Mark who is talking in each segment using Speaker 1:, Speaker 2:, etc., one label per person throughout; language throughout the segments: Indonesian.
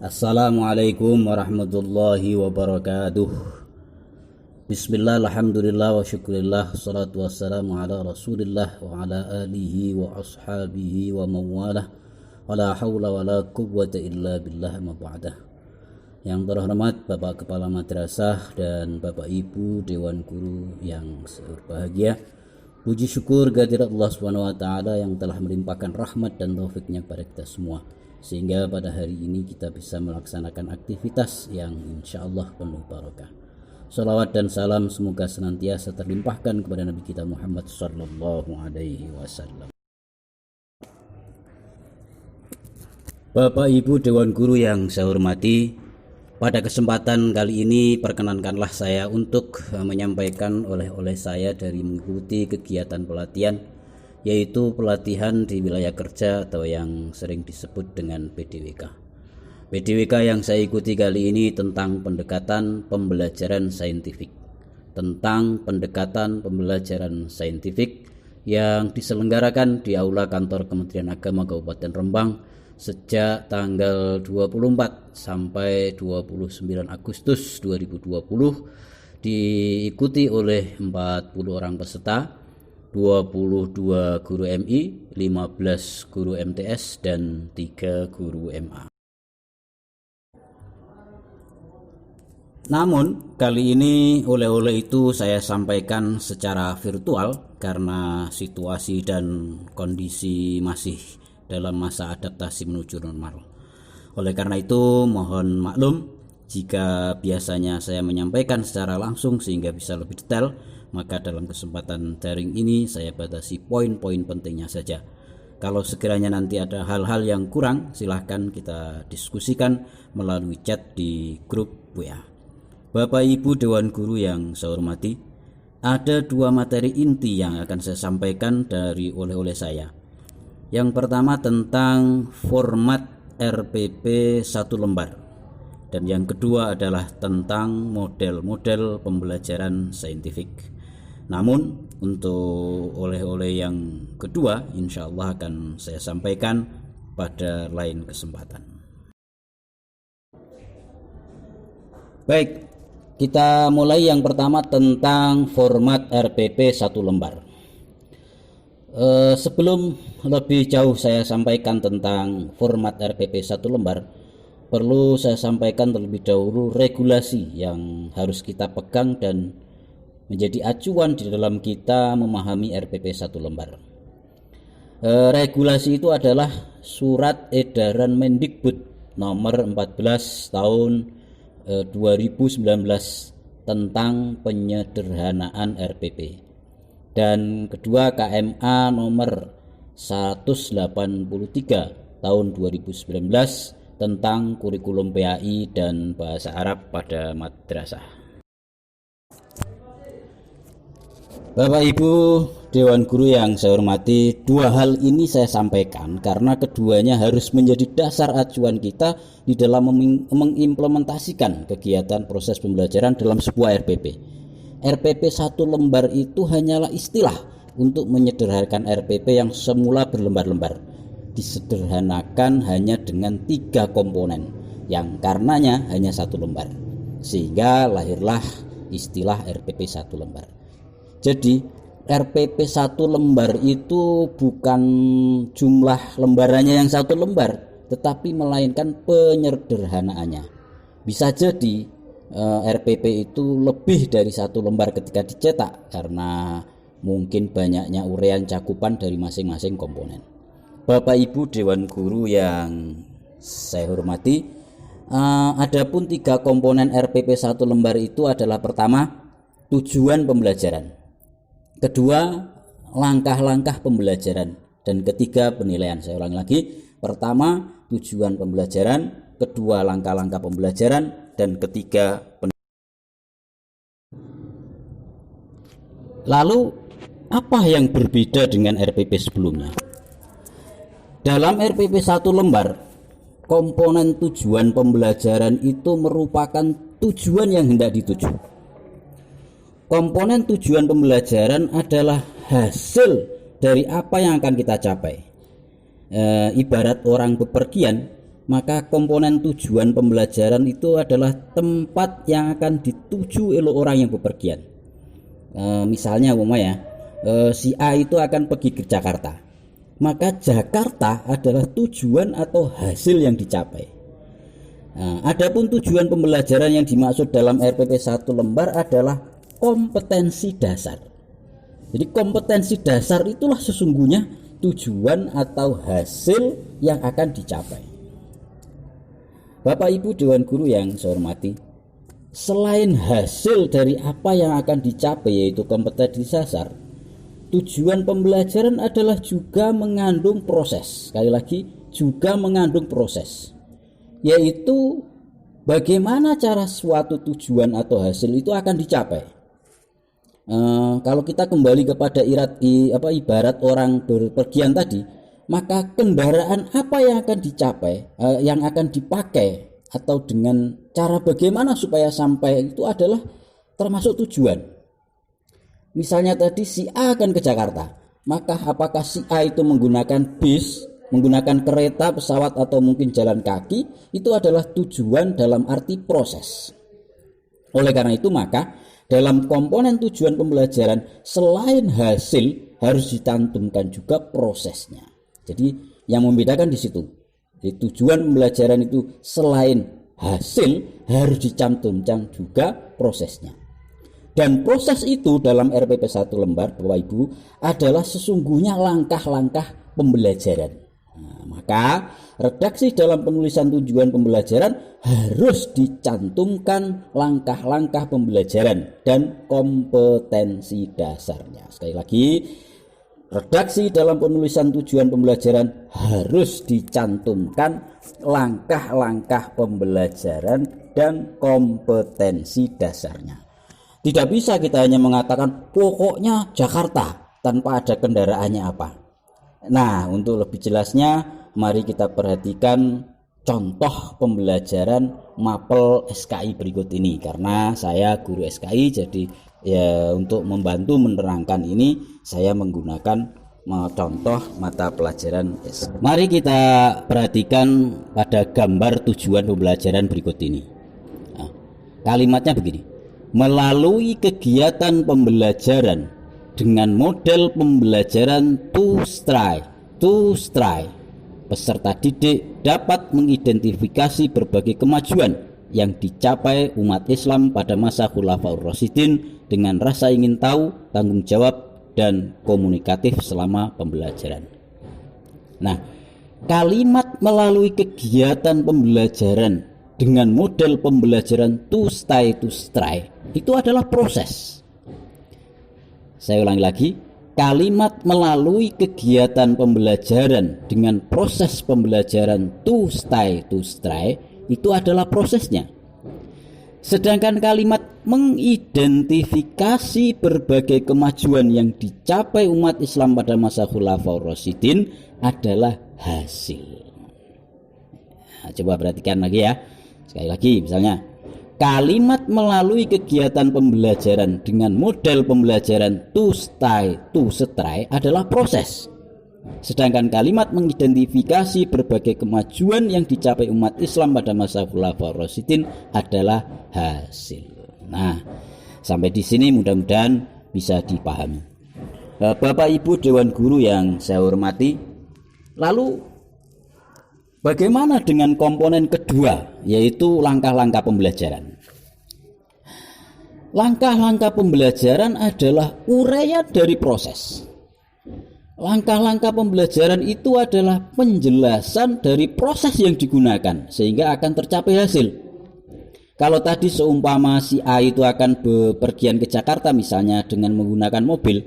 Speaker 1: Assalamualaikum warahmatullahi wabarakatuh. Bismillah, alhamdulillah, wa syukurillah, salatu wassalamu ala rasulillah wa ala alihi wa ashabihi wa mawalah, wa la hawla wa la quwwata illa billah ma ba'dah. Yang terhormat Bapak Kepala Madrasah dan Bapak Ibu Dewan Guru yang berbahagia, puji syukur kehadirat Allah Subhanahu wa taala yang telah melimpahkan rahmat dan taufiknya kepada kita semua, sehingga pada hari ini kita bisa melaksanakan aktivitas yang insya Allah penuh barokah. Salawat dan salam semoga senantiasa terlimpahkan kepada Nabi kita Muhammad sallallahu alaihi wasallam. Bapak Ibu Dewan Guru yang saya hormati, pada kesempatan kali ini perkenankanlah saya untuk menyampaikan oleh-oleh saya dari mengikuti kegiatan pelatihan, yaitu pelatihan di wilayah kerja atau yang sering disebut dengan PDWK. PDWK yang saya ikuti kali ini tentang pendekatan pembelajaran saintifik. Yang diselenggarakan di Aula Kantor Kementerian Agama Kabupaten Rembang sejak tanggal 24 sampai 29 Agustus 2020, diikuti oleh 40 orang peserta, 22 guru MI, 15 guru MTS, dan 3 guru MA. Namun kali ini oleh-oleh itu saya sampaikan secara virtual karena situasi dan kondisi masih dalam masa adaptasi menuju normal. Oleh karena itu mohon maklum jika biasanya saya menyampaikan secara langsung sehingga bisa lebih detail, maka dalam kesempatan daring ini saya batasi poin-poin pentingnya saja. Kalau sekiranya nanti ada hal-hal yang kurang, silahkan kita diskusikan melalui chat di grup WA. Bapak Ibu Dewan Guru yang saya hormati, ada 2 materi inti yang akan saya sampaikan dari oleh-oleh saya. Yang pertama tentang format RPP 1 lembar, dan yang kedua adalah tentang model-model pembelajaran saintifik. Namun untuk oleh-oleh yang kedua insya Allah akan saya sampaikan pada lain kesempatan. Baik, kita mulai yang pertama tentang format RPP 1 lembar. Sebelum lebih jauh saya sampaikan tentang format RPP 1 lembar, perlu saya sampaikan terlebih dahulu regulasi yang harus kita pegang dan menjadi acuan di dalam kita memahami RPP 1 lembar. Regulasi itu adalah Surat Edaran Mendikbud nomor 14 tahun 2019 tentang penyederhanaan RPP, dan kedua KMA nomor 183 tahun 2019 tentang kurikulum PAI dan bahasa Arab pada madrasah. Bapak Ibu Dewan Guru yang saya hormati, 2 hal ini saya sampaikan karena keduanya harus menjadi dasar acuan kita di dalam mengimplementasikan kegiatan proses pembelajaran dalam sebuah RPP. RPP 1 lembar itu hanyalah istilah untuk menyederhanakan RPP yang semula berlembar-lembar. Disederhanakan hanya dengan 3 komponen yang karenanya hanya 1 lembar, sehingga lahirlah istilah RPP 1 lembar. Jadi RPP 1 lembar itu bukan jumlah lembarannya yang 1 lembar, tetapi melainkan penyederhanaannya. Bisa jadi RPP itu lebih dari 1 lembar ketika dicetak karena mungkin banyaknya uraian cakupan dari masing-masing komponen. Bapak Ibu Dewan Guru yang saya hormati, adapun 3 komponen RPP 1 lembar itu adalah: pertama, tujuan pembelajaran, kedua, langkah-langkah pembelajaran, dan ketiga, penilaian. Saya ulangi lagi, pertama tujuan pembelajaran, kedua langkah-langkah pembelajaran, dan ketiga penilaian. Lalu apa yang berbeda dengan RPP sebelumnya? Dalam RPP 1 lembar, komponen tujuan pembelajaran itu merupakan tujuan yang hendak dituju. Komponen tujuan pembelajaran adalah hasil dari apa yang akan kita capai. Ibarat orang bepergian, maka komponen tujuan pembelajaran itu adalah tempat yang akan dituju oleh orang yang bepergian. Misalnya si A itu akan pergi ke Jakarta, maka Jakarta adalah tujuan atau hasil yang dicapai. Adapun tujuan pembelajaran yang dimaksud dalam RPP 1 lembar adalah kompetensi dasar. Jadi kompetensi dasar itulah sesungguhnya tujuan atau hasil yang akan dicapai. Bapak Ibu Dewan Guru yang saya hormati, selain hasil dari apa yang akan dicapai yaitu kompetensi dasar, tujuan pembelajaran adalah juga mengandung proses. Sekali lagi, juga mengandung proses, yaitu bagaimana cara suatu tujuan atau hasil itu akan dicapai. Kalau kita kembali kepada ibarat orang berpergian tadi, maka kendaraan apa yang akan dicapai, yang akan dipakai, atau dengan cara bagaimana supaya sampai itu adalah termasuk tujuan. Misalnya tadi si A akan ke Jakarta, maka apakah si A itu menggunakan bis, menggunakan kereta, pesawat, atau mungkin jalan kaki, itu adalah tujuan dalam arti proses. Oleh karena itu maka dalam komponen tujuan pembelajaran selain hasil harus dicantumkan juga prosesnya. Jadi yang membedakan di situ. Jadi tujuan pembelajaran itu selain hasil harus dicantumkan juga prosesnya. Dan proses itu dalam RPP 1 lembar Bapak Ibu adalah sesungguhnya langkah-langkah pembelajaran. Maka redaksi dalam penulisan tujuan pembelajaran harus dicantumkan langkah-langkah pembelajaran dan kompetensi dasarnya. Sekali lagi, redaksi dalam penulisan tujuan pembelajaran harus dicantumkan langkah-langkah pembelajaran dan kompetensi dasarnya. Tidak bisa kita hanya mengatakan pokoknya Jakarta tanpa ada kendaraannya apa. Nah, untuk lebih jelasnya mari kita perhatikan contoh pembelajaran mapel SKI berikut ini, karena saya guru SKI, jadi ya untuk membantu menerangkan ini saya menggunakan contoh mata pelajaran SKI. Mari kita perhatikan pada gambar tujuan pembelajaran berikut ini. Nah, kalimatnya begini: melalui kegiatan pembelajaran dengan model pembelajaran to try, peserta didik dapat mengidentifikasi berbagai kemajuan yang dicapai umat Islam pada masa Khulafaur Rasyidin dengan rasa ingin tahu, tanggung jawab, dan komunikatif selama pembelajaran. Nah, kalimat melalui kegiatan pembelajaran dengan model pembelajaran to try itu adalah proses. Saya ulangi lagi, kalimat melalui kegiatan pembelajaran dengan proses pembelajaran to try itu adalah prosesnya. Sedangkan kalimat mengidentifikasi berbagai kemajuan yang dicapai umat Islam pada masa Khulafaur Rasyidin adalah hasil. Nah, coba perhatikan lagi ya. Sekali lagi, misalnya kalimat melalui kegiatan pembelajaran dengan model pembelajaran to try adalah proses. Sedangkan kalimat mengidentifikasi berbagai kemajuan yang dicapai umat Islam pada masa Khulafaur Rasyidin adalah hasil. Nah, sampai di sini mudah-mudahan bisa dipahami. Bapak Ibu Dewan Guru yang saya hormati, lalu bagaimana dengan komponen kedua, yaitu langkah-langkah pembelajaran? Langkah-langkah pembelajaran adalah uraian dari proses. Langkah-langkah pembelajaran itu adalah penjelasan dari proses yang digunakan sehingga akan tercapai hasil. Kalau tadi seumpama si A itu akan bepergian ke Jakarta misalnya dengan menggunakan mobil,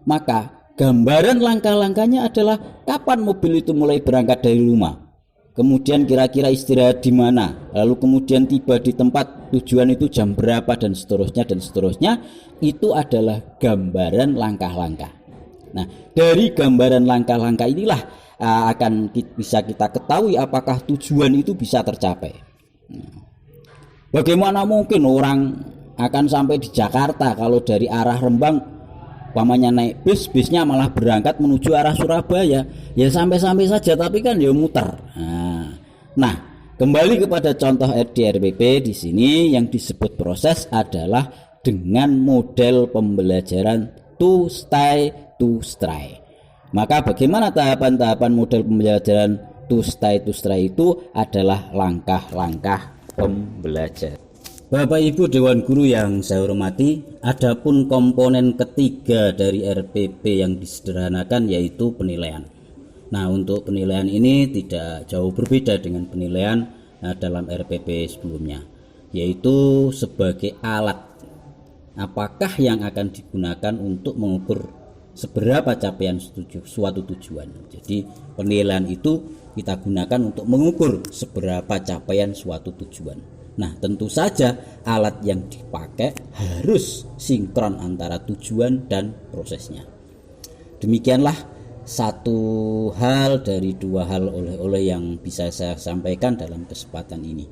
Speaker 1: maka gambaran langkah-langkahnya adalah kapan mobil itu mulai berangkat dari rumah, kemudian kira-kira istirahat di mana, lalu kemudian tiba di tempat tujuan itu jam berapa, dan seterusnya. Itu adalah gambaran langkah-langkah. Nah, dari gambaran langkah-langkah inilah akan bisa kita ketahui apakah tujuan itu bisa tercapai. Bagaimana mungkin orang akan sampai di Jakarta kalau dari arah Rembang pamannya naik bisnya malah berangkat menuju arah Surabaya? Ya sampai-sampai saja, tapi kan ya muter. Nah, Nah, kembali kepada contoh di RPP di sini yang disebut proses adalah dengan model pembelajaran to stay to stray. Maka bagaimana tahapan-tahapan model pembelajaran to stay itu adalah langkah-langkah pembelajaran. Bapak Ibu Dewan Guru yang saya hormati, adapun komponen ketiga dari RPP yang disederhanakan yaitu penilaian. Nah, untuk penilaian ini tidak jauh berbeda dengan penilaian dalam RPP sebelumnya, yaitu sebagai alat apakah yang akan digunakan untuk mengukur seberapa capaian suatu tujuan. Jadi penilaian itu kita gunakan untuk mengukur seberapa capaian suatu tujuan. Nah, tentu saja alat yang dipakai harus sinkron antara tujuan dan prosesnya. Demikianlah satu hal dari dua hal oleh-oleh yang bisa saya sampaikan dalam kesempatan ini.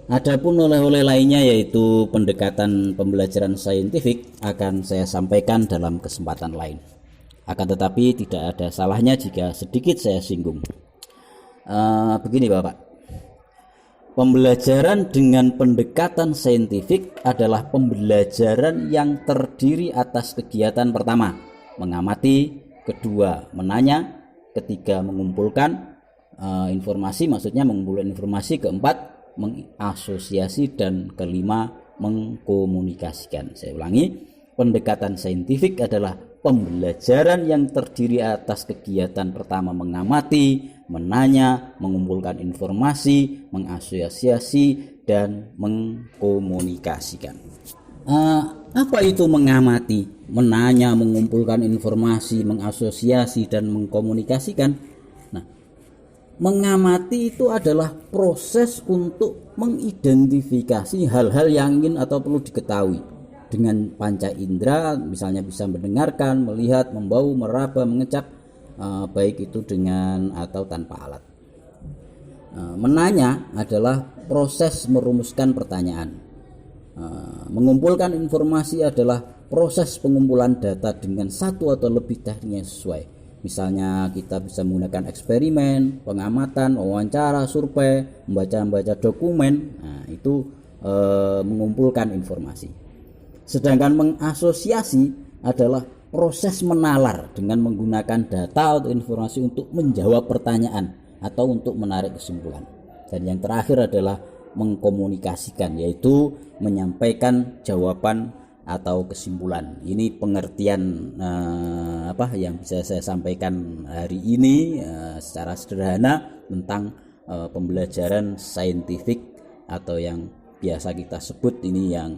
Speaker 1: Adapun oleh-oleh lainnya yaitu pendekatan pembelajaran saintifik akan saya sampaikan dalam kesempatan lain. Akan tetapi tidak ada salahnya jika sedikit saya singgung. Begini Bapak. Pembelajaran dengan pendekatan saintifik adalah pembelajaran yang terdiri atas kegiatan pertama, mengamati, kedua, menanya, ketiga, mengumpulkan informasi, maksudnya mengumpulkan informasi, keempat, mengasosiasi, dan kelima, mengkomunikasikan. Saya ulangi, pendekatan saintifik adalah pembelajaran yang terdiri atas kegiatan pertama, mengamati, menanya, mengumpulkan informasi, mengasosiasi, dan mengkomunikasikan. Apa itu mengamati, menanya, mengumpulkan informasi, mengasosiasi, dan mengkomunikasikan? Nah, mengamati itu adalah proses untuk mengidentifikasi hal-hal yang ingin atau perlu diketahui dengan panca indera, misalnya bisa mendengarkan, melihat, membau, meraba, mengecap, baik itu dengan atau tanpa alat. Menanya adalah proses merumuskan pertanyaan. Mengumpulkan informasi adalah proses pengumpulan data dengan satu atau lebih teknik yang sesuai. Misalnya kita bisa menggunakan eksperimen, pengamatan, wawancara, survei, membaca dokumen. Nah, itu mengumpulkan informasi. Sedangkan mengasosiasi adalah proses menalar dengan menggunakan data atau informasi untuk menjawab pertanyaan atau untuk menarik kesimpulan. Dan yang terakhir adalah mengkomunikasikan, yaitu menyampaikan jawaban atau kesimpulan. Ini pengertian yang bisa saya sampaikan hari ini secara sederhana tentang pembelajaran saintifik atau yang biasa kita sebut ini yang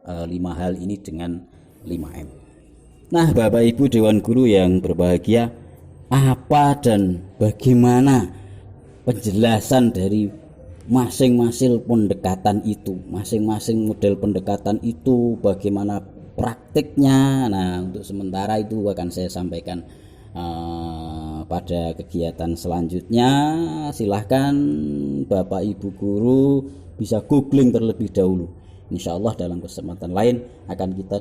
Speaker 1: 5 hal ini dengan 5M. Nah, Bapak Ibu Dewan Guru yang berbahagia, apa dan bagaimana penjelasan dari masing-masing pendekatan itu, masing-masing model pendekatan itu, bagaimana praktiknya? Nah, untuk sementara itu akan saya sampaikan pada kegiatan selanjutnya. Silahkan Bapak Ibu Guru bisa googling terlebih dahulu. Insya Allah dalam kesempatan lain akan kita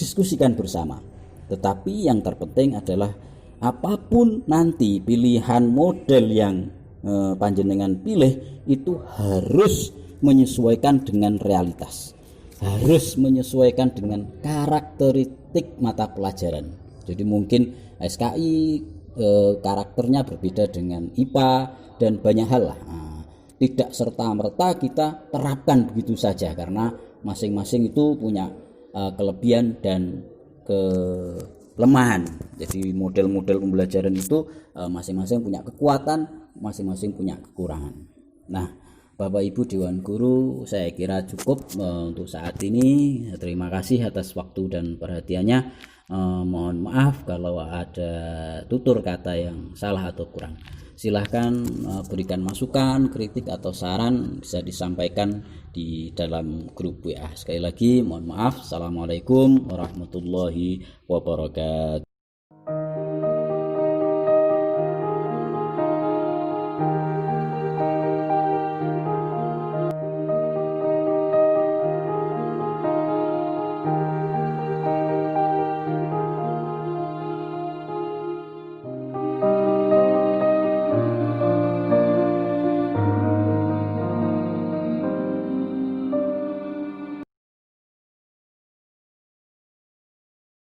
Speaker 1: diskusikan bersama. Tetapi yang terpenting adalah apapun nanti pilihan model yang panjenengan pilih itu harus menyesuaikan dengan realitas, harus menyesuaikan dengan karakteristik mata pelajaran. Jadi mungkin SKI karakternya berbeda dengan IPA dan banyak hal lah. Tidak serta-merta kita terapkan begitu saja karena masing-masing itu punya kelebihan dan kelemahan. Jadi model-model pembelajaran itu masing-masing punya kekuatan, masing-masing punya kekurangan. Nah, Bapak Ibu Dewan Guru, saya kira cukup untuk saat ini. Terima kasih atas waktu dan perhatiannya. Mohon maaf kalau ada tutur kata yang salah atau kurang. Silahkan berikan masukan, kritik atau saran bisa disampaikan di dalam grup WA. Sekali lagi mohon maaf. Assalamualaikum warahmatullahi wabarakatuh.